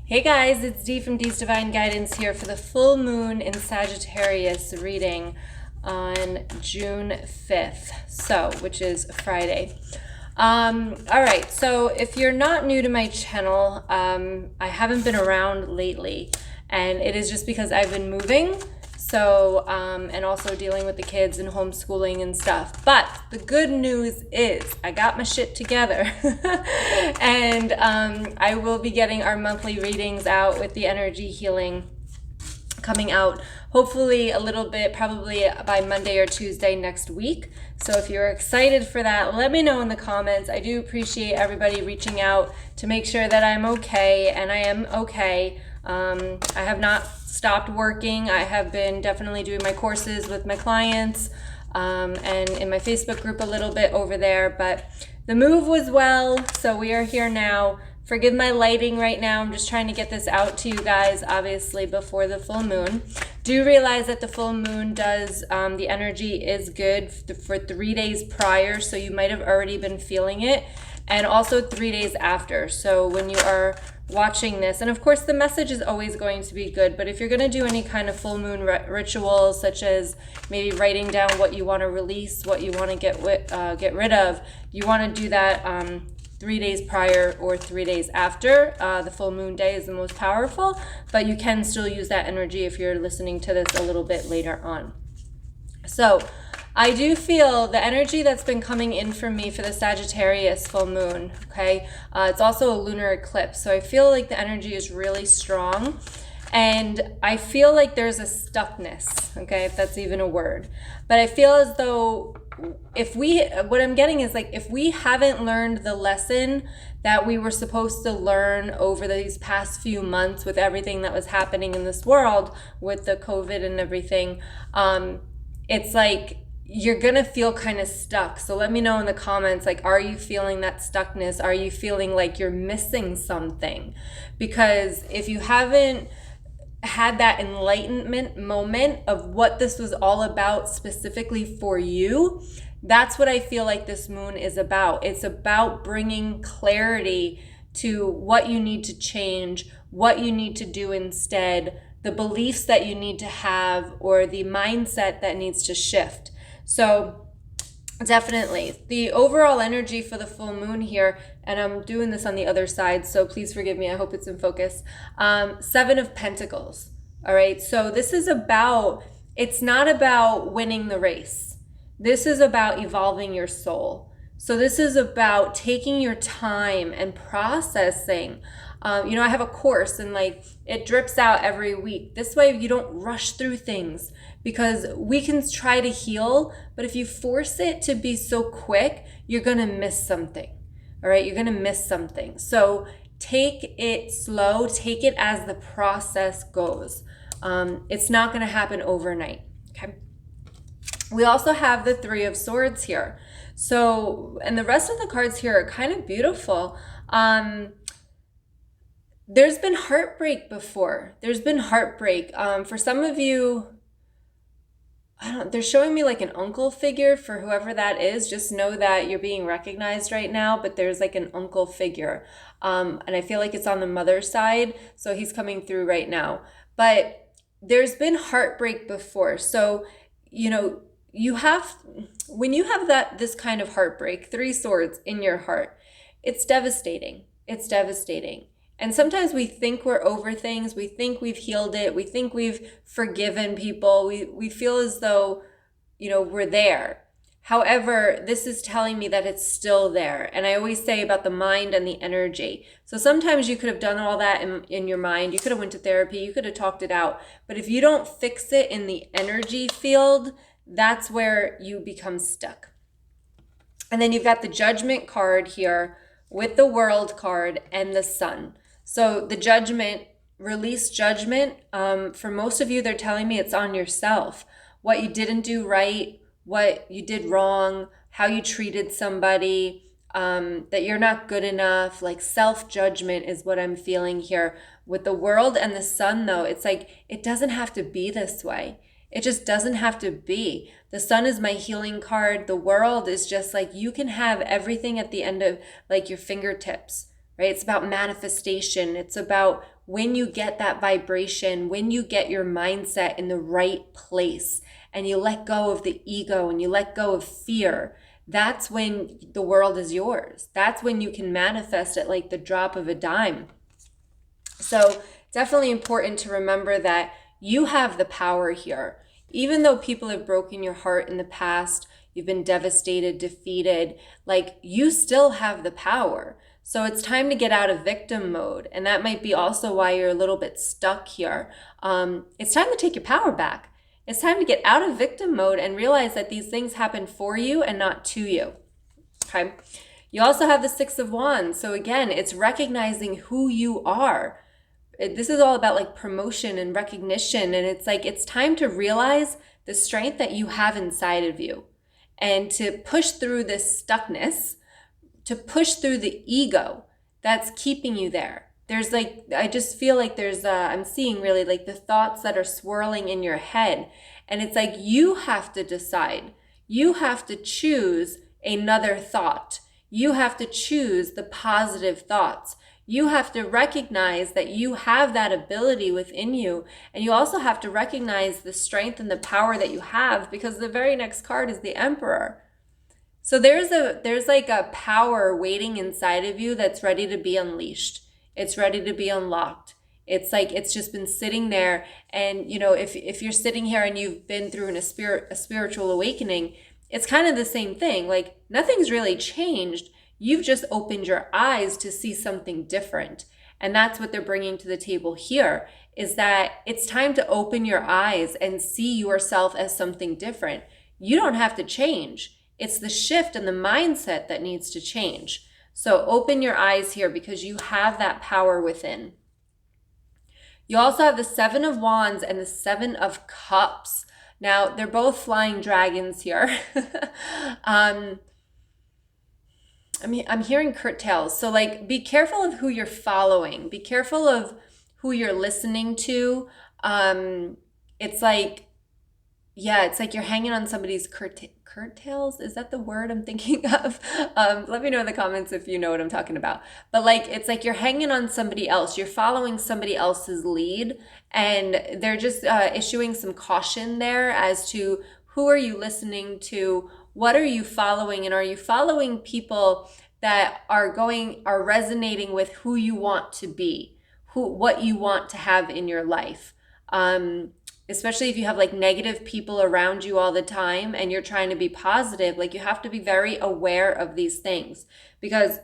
Hey guys, it's Dee from DeesDivineGuidance here for the full moon in Sagittarius reading on June 5th, which is Friday. All right, so if you're not new to my channel, I haven't been around lately, and it is just because I've been moving, and also dealing with the kids and homeschooling and stuff. But the good news is I got my shit together and I will be getting our monthly readings out with the energy healing coming out hopefully a little bit, probably by Monday or Tuesday next week. So if you're excited for that, let me know in the comments. I do appreciate everybody reaching out to make sure that I'm okay, and I am okay. I have not stopped working. I have been definitely doing my courses with my clients and in my Facebook group a little bit over there, but the move was well, so we are here now. Forgive my lighting right now. I'm just trying to get this out to you guys, obviously, before the full moon. Do realize that the full moon does, the energy is good for 3 days prior, so you might have already been feeling it, and also 3 days after. So when you are watching this, and of course the message is always going to be good, but if you're going to do any kind of full moon rituals, such as maybe writing down what you want to release, what you want to get rid of, you want to do that 3 days prior or 3 days after. The full moon day is the most powerful, but you can still use that energy if you're listening to this a little bit later on. So I do feel the energy that's been coming in for me for the Sagittarius full moon, okay? It's also a lunar eclipse, so I feel like the energy is really strong, and I feel like there's a stuckness, okay, if that's even a word. But I feel as though what I'm getting is, like, if we haven't learned the lesson that we were supposed to learn over these past few months with everything that was happening in this world with the COVID and everything, it's like you're gonna feel kind of stuck. So let me know in the comments, like, are you feeling that stuckness? Are you feeling like you're missing something? Because if you haven't had that enlightenment moment of what this was all about specifically for you, that's what I feel like this moon is about. It's about bringing clarity to what you need to change, what you need to do instead, the beliefs that you need to have, or the mindset that needs to shift. So definitely the overall energy for the full moon here, and I'm doing this on the other side, so please forgive me, I hope it's in focus. 7 of Pentacles. All right, so this is about, it's not about winning the race. This is about evolving your soul. So this is about taking your time and processing. I have a course, and like, it drips out every week. This way you don't rush through things, because we can try to heal, but if you force it to be so quick, you're gonna miss something. All right, you're gonna miss something. So take it slow, take it as the process goes. It's not gonna happen overnight, okay? We also have the 3 of Swords here. So, and the rest of the cards here are kind of beautiful. There's been heartbreak before. There's been heartbreak. For some of you, they're showing me like an uncle figure. For whoever that is, just know that you're being recognized right now, but there's like an uncle figure. And I feel like it's on the mother's side, so he's coming through right now. But there's been heartbreak before. So, when you have this kind of heartbreak, 3 swords in your heart, it's devastating. It's devastating. And sometimes we think we're over things. We think we've healed it. We think we've forgiven people. We feel as though, we're there. However, this is telling me that it's still there. And I always say about the mind and the energy. So sometimes you could have done all that in your mind. You could have went to therapy. You could have talked it out. But if you don't fix it in the energy field, that's where you become stuck. And then you've got the Judgment card here with the World card and the Sun. So the Judgment, release judgment. For most of you, they're telling me it's on yourself. What you didn't do right, what you did wrong, how you treated somebody, that you're not good enough. Like, self-judgment is what I'm feeling here. With the World and the Sun, though, it's like, it doesn't have to be this way. It just doesn't have to be. The Sun is my healing card. The World is just like, you can have everything at the end of like your fingertips, right? It's about manifestation. It's about when you get that vibration, when you get your mindset in the right place and you let go of the ego and you let go of fear, that's when the world is yours. That's when you can manifest it like the drop of a dime. So definitely important to remember that you have the power here. Even though people have broken your heart in the past, you've been devastated, defeated, like you still have the power. So it's time to get out of victim mode. And that might be also why you're a little bit stuck here. It's time to take your power back. It's time to get out of victim mode and realize that these things happen for you and not to you. Okay. You also have the Six of Wands. So again, it's recognizing who you are. This is all about like promotion and recognition. And it's like, it's time to realize the strength that you have inside of you and to push through this stuckness, to push through the ego that's keeping you there. There's like, I just feel like there's, I'm seeing really like the thoughts that are swirling in your head. And it's like, you have to decide. You have to choose another thought. You have to choose the positive thoughts. You have to recognize that you have that ability within you. And you also have to recognize the strength and the power that you have, because the very next card is the Emperor. So there's like a power waiting inside of you that's ready to be unleashed. It's ready to be unlocked. It's like, it's just been sitting there. And, you know, if you're sitting here and you've been through a spiritual awakening, it's kind of the same thing. Like nothing's really changed. You've just opened your eyes to see something different. And that's what they're bringing to the table here, is that it's time to open your eyes and see yourself as something different. You don't have to change. It's the shift and the mindset that needs to change. So open your eyes here, because you have that power within. You also have the Seven of Wands and the Seven of Cups. Now, they're both flying dragons here. I'm hearing curtails. So like, be careful of who you're following. Be careful of who you're listening to. It's like, yeah, it's like you're hanging on somebody's curtails. Is that the word I'm thinking of? Let me know in the comments if you know what I'm talking about. But like, it's like you're hanging on somebody else. You're following somebody else's lead, and they're just issuing some caution there as to who are you listening to? What are you following? And are you following people that are resonating with who you want to be, what you want to have in your life? Especially if you have like negative people around you all the time and you're trying to be positive, like you have to be very aware of these things, because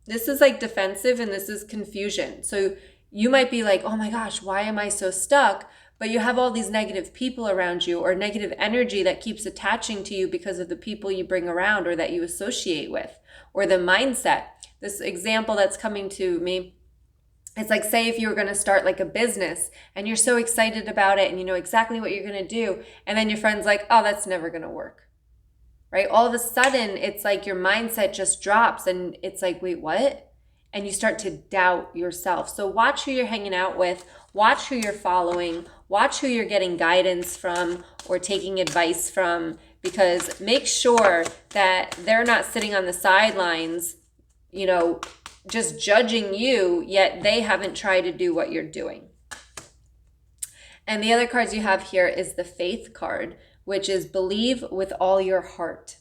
this is like defensive and this is confusion. So you might be like, oh my gosh, why am I so stuck? But you have all these negative people around you, or negative energy that keeps attaching to you because of the people you bring around or that you associate with, or the mindset. This example that's coming to me, it's like, say if you were going to start like a business and you're so excited about it and you know exactly what you're going to do, and then your friend's like, oh, that's never going to work, right? All of a sudden, it's like your mindset just drops and it's like, wait, what? And you start to doubt yourself. So watch who you're hanging out with, watch who you're following, watch who you're getting guidance from or taking advice from, because make sure that they're not sitting on the sidelines, you know, just judging you, yet they haven't tried to do what you're doing. And the other cards you have here is the Faith card, which is believe with all your heart.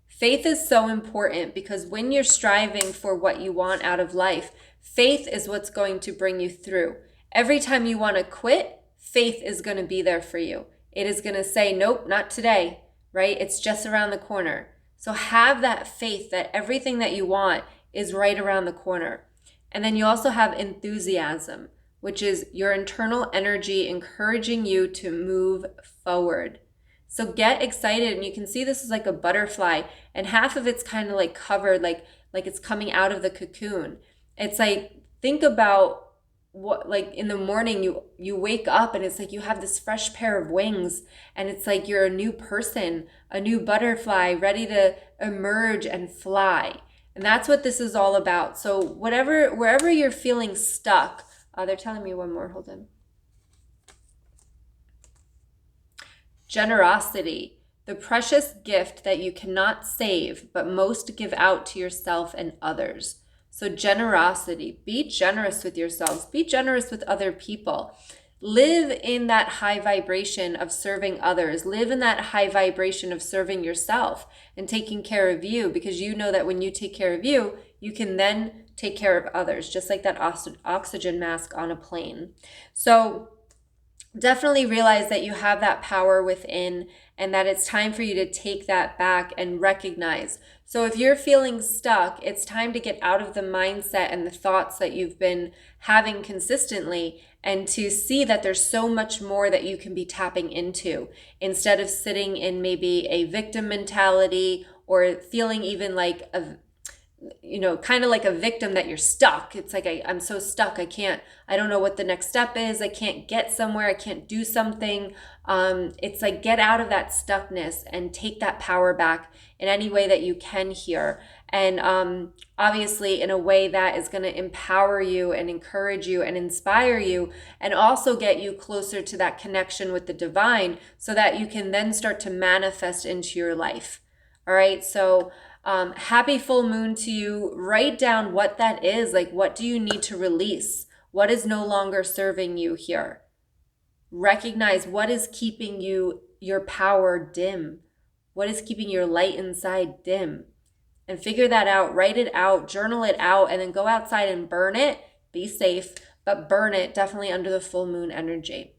Faith is so important, because when you're striving for what you want out of life, faith is what's going to bring you through. Every time you want to quit, faith is going to be there for you. It is going to say, nope, not today, right? It's just around the corner. So have that faith that everything that you want is right around the corner. And then you also have enthusiasm, which is your internal energy encouraging you to move forward. So get excited, and you can see this is like a butterfly, and half of it's kind of like covered, like it's coming out of the cocoon. It's like, think about what, like in the morning you wake up and it's like you have this fresh pair of wings, and it's like you're a new person, a new butterfly ready to emerge and fly. And that's what this is all about. So wherever you're feeling stuck, they're telling me one more, hold on. Generosity, the precious gift that you cannot save, but most give out to yourself and others. So generosity, be generous with yourselves, be generous with other people. Live in that high vibration of serving others. Live in that high vibration of serving yourself and taking care of you, because you know that when you take care of you, you can then take care of others, just like that oxygen mask on a plane. So definitely realize that you have that power within and that it's time for you to take that back and recognize. So if you're feeling stuck, it's time to get out of the mindset and the thoughts that you've been having consistently and to see that there's so much more that you can be tapping into instead of sitting in maybe a victim mentality or feeling even like kind of like a victim that you're stuck. It's like, I'm so stuck. I don't know what the next step is. I can't get somewhere. I can't do something. It's like, get out of that stuckness and take that power back in any way that you can here. And obviously in a way that is going to empower you and encourage you and inspire you and also get you closer to that connection with the divine so that you can then start to manifest into your life. All right. So happy full moon to you. Write down what that is. Like, what do you need to release? What is no longer serving you here? Recognize what is keeping your power dim. What is keeping your light inside dim? And figure that out. Write it out, journal it out, and then go outside and burn it. Be safe, but burn it definitely under the full moon energy.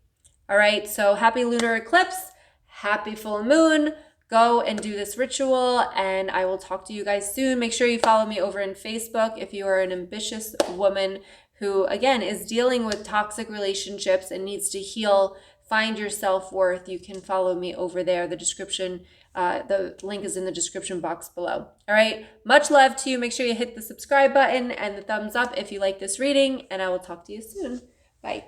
All right. So happy lunar eclipse. Happy full moon. Go and do this ritual, and I will talk to you guys soon. Make sure you follow me over in Facebook if you are an ambitious woman who, again, is dealing with toxic relationships and needs to heal, find your self-worth. You can follow me over there. The link is in the description box below. All right. Much love to you. Make sure you hit the subscribe button and the thumbs up if you like this reading, and I will talk to you soon. Bye.